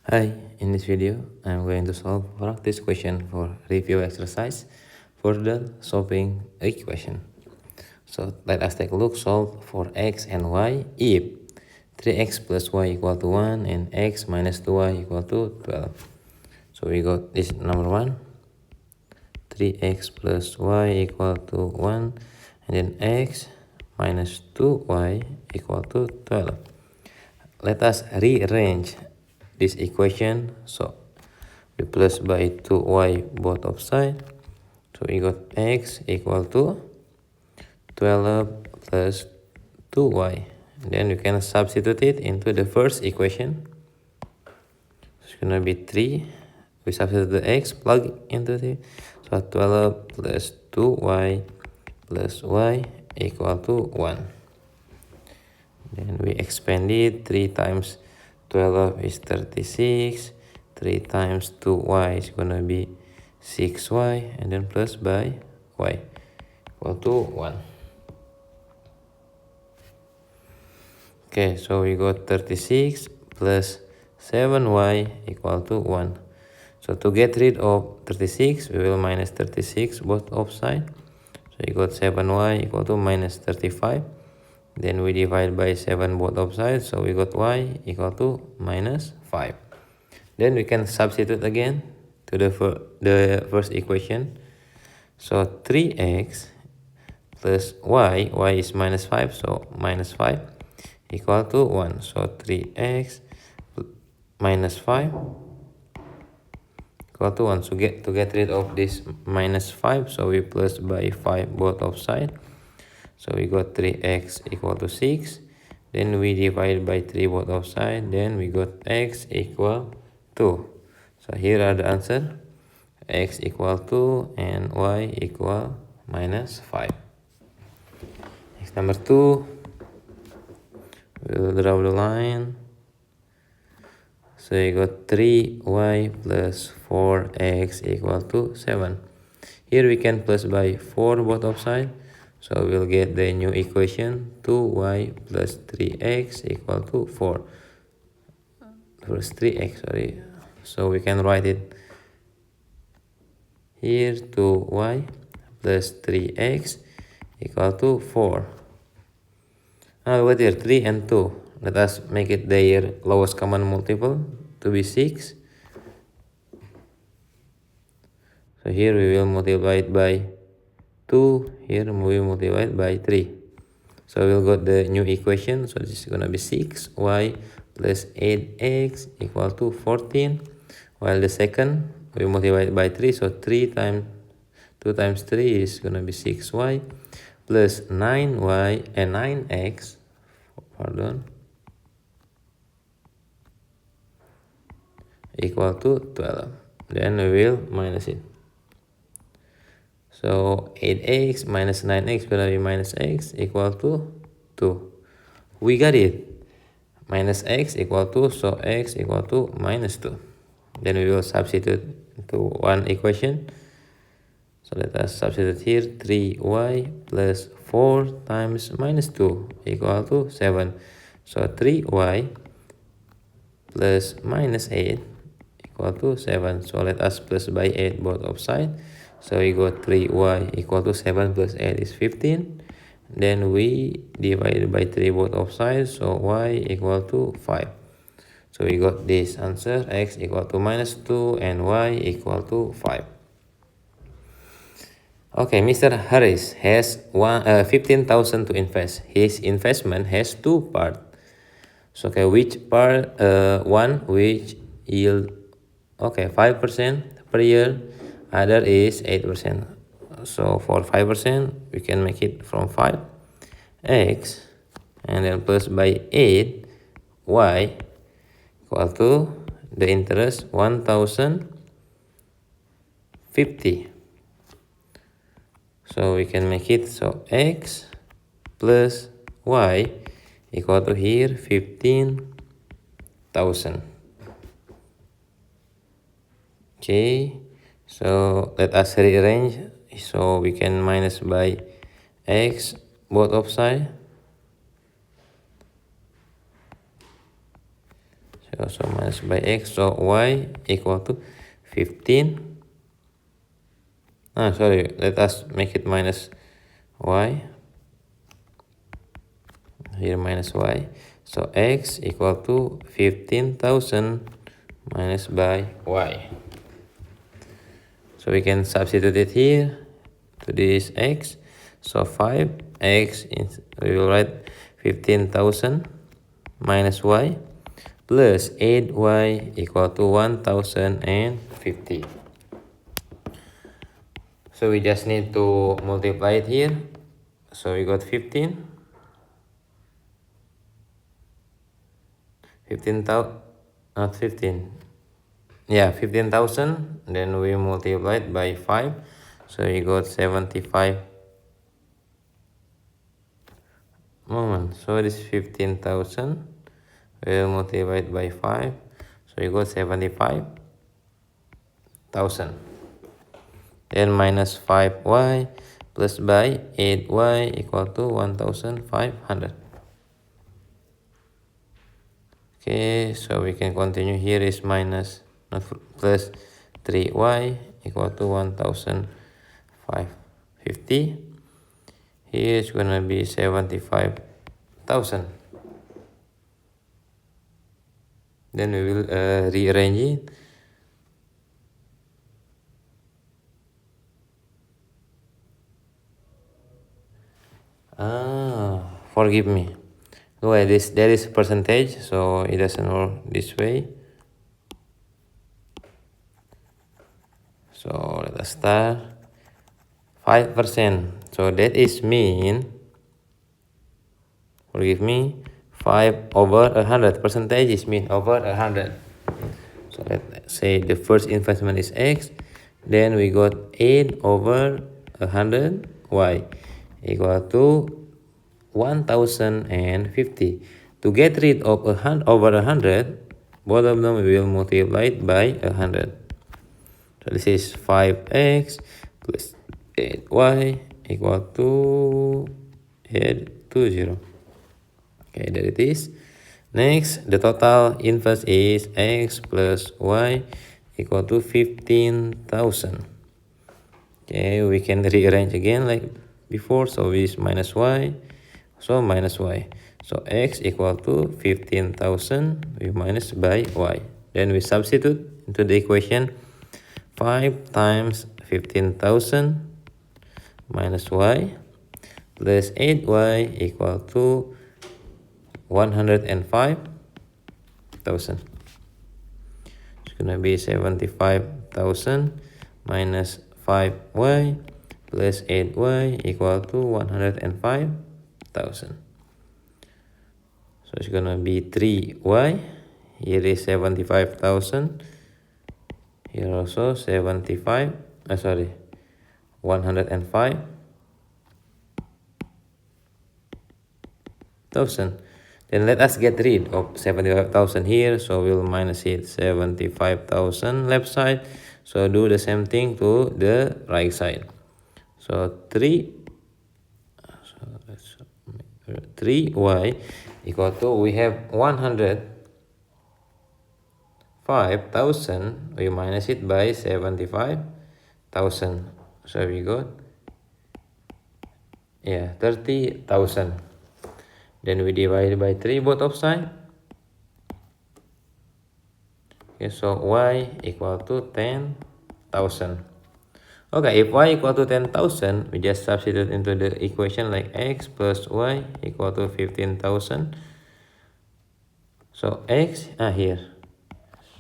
Hi, in this video, I'm going to solve practice question for review exercise for the solving equation. So let us take a look, solve for x and y if 3x plus y equal to 1 and x minus 2y equal to 12. So we got this number 1, 3x plus y equal to 1 and then x minus 2y equal to 12. Let us rearrange this equation. So we plus by 2y both of sides. So we got x equal to 12 plus 2y. Then we can substitute it into the first equation. It's gonna be 3. We substitute the x, plug into it. So 12 plus 2y plus y equal to 1. Then we expand it. 3 times 12 is 36. 3 times 2y is gonna be 6y, and then plus by y equal to 1. Okay, so we got 36 plus 7y equal to 1. So to get rid of 36, we will minus 36 both of sides. So you got 7y equal to minus 35. Then we divide by 7 both of sides, so we got y equal to minus 5. Then we can substitute again to the first equation. So 3x plus y is minus 5, so minus 5 equal to 1. So 3x minus 5 equal to 1. So to get rid of this minus 5, so we plus by 5 both of sides. So we got 3x equal to 6. Then we divide by 3 both of sides. Then we got x equal 2. So here are the answer. X equal 2 and y equal minus 5. Next, number 2. We'll draw the line. So you got 3y plus 4x equal to 7. Here we can plus by 4 both of sides. So we'll get the new equation 2y plus 3x equal to 4. First 3x, sorry. So we can write it here 2y plus 3x equal to 4. Now what here 3 and 2. Let us make it their lowest common multiple to be 6. So here we will multiply it by 2, here we multiply it by 3. So we'll got the new equation. So this is gonna be 6y plus 8x equal to 14. While the second we multiply it by 3, so 3 times 2 times 3 is gonna be 6y plus 9y and 9x, equal to 12. Then we will minus it. So 8x minus 9x will be minus x equal to 2. We got it. Minus x equal to, so x equal to minus 2. Then we will substitute into one equation. So let us substitute here 3y plus 4 times minus 2 equal to 7. So 3y plus minus 8 equal to 7. So let us plus by 8 both of sides. So we got 3y equal to 7 plus 8 is 15. Then we divide by 3 both of sides. So y equal to 5. So we got this answer, x equal to minus 2 and y equal to 5. Okay, Mr. Harris has 15,000 to invest. His investment has 2 parts. So okay, which part, one which yield 5% per year, other is 8%. So for 5%, we can make it from 5x and then plus by 8 y equal to the interest 1,050. So we can make it, so x plus y equal to here 15,000. Okay, so let us rearrange. So we can minus by x both of sides. So So minus by x, so y equal to 15. Sorry, let us make it minus y. Here minus y. So x equal to 15,000 minus by y. So we can substitute it here to this x. So 5x, we will write 15,000 minus y plus 8y equal to 1050. So we just need to multiply it here. So we got 15,000, not 15. Yeah, 15,000. Then we multiply it by 5. So we got 75. So this is 15,000. We'll multiply it by 5. So we got 75,000. Then minus 5y plus by 8y equal to 1,500. Okay, so we can continue. Here is minus, not plus 3y equal to 1,550. Here is gonna be 75,000. Then we will rearrange it. Forgive me. Look at this, there is percentage, so it doesn't work this way. So let us start. 5%. So that is mean, forgive me, 5 over 100. Percentage is mean over 100. So let's say the first investment is x. Then we got 8 over 100 y equal to 1050. To get rid of over 100, both of them we will multiply it by 100. So this is 5x plus 8y equal to 820. Okay, there it is. Next, the total inverse is x plus y equal to 15,000. Okay, we can rearrange again like before. So this minus y, so minus y. So x equal to 15,000, we minus by y. Then we substitute into the equation 5 times 15,000 minus y plus 8y equal to 105,000. It's gonna be 75,000 minus 5y plus 8y equal to 105,000. So it's gonna be 3y. Here is 75,000. Here also 105,000. Then let us get rid of 75,000 here. So we'll minus it 75,000 left side. So do the same thing to the right side. So 3y equal to, we have 105,000. We minus it by 75,000. So we got 30,000. Then we divide by 3 both of sides. Okay, so y equal to 10,000. Okay, if y equal to 10,000, we just substitute into the equation like x plus y equal to 15,000. So x here.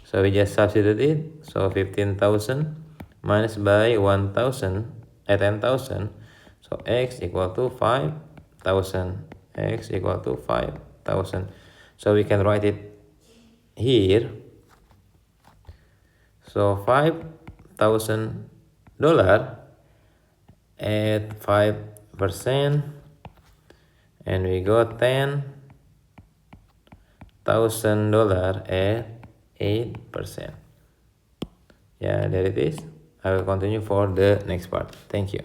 So we just substitute it. So 15,000 minus by 1,000 at 10,000. So x equal to 5,000. X equal to 5,000. So we can write it here. So $5,000 at 5%, and we got $10,000 at 8%. Yeah, there it is. I will continue for the next part. Thank you.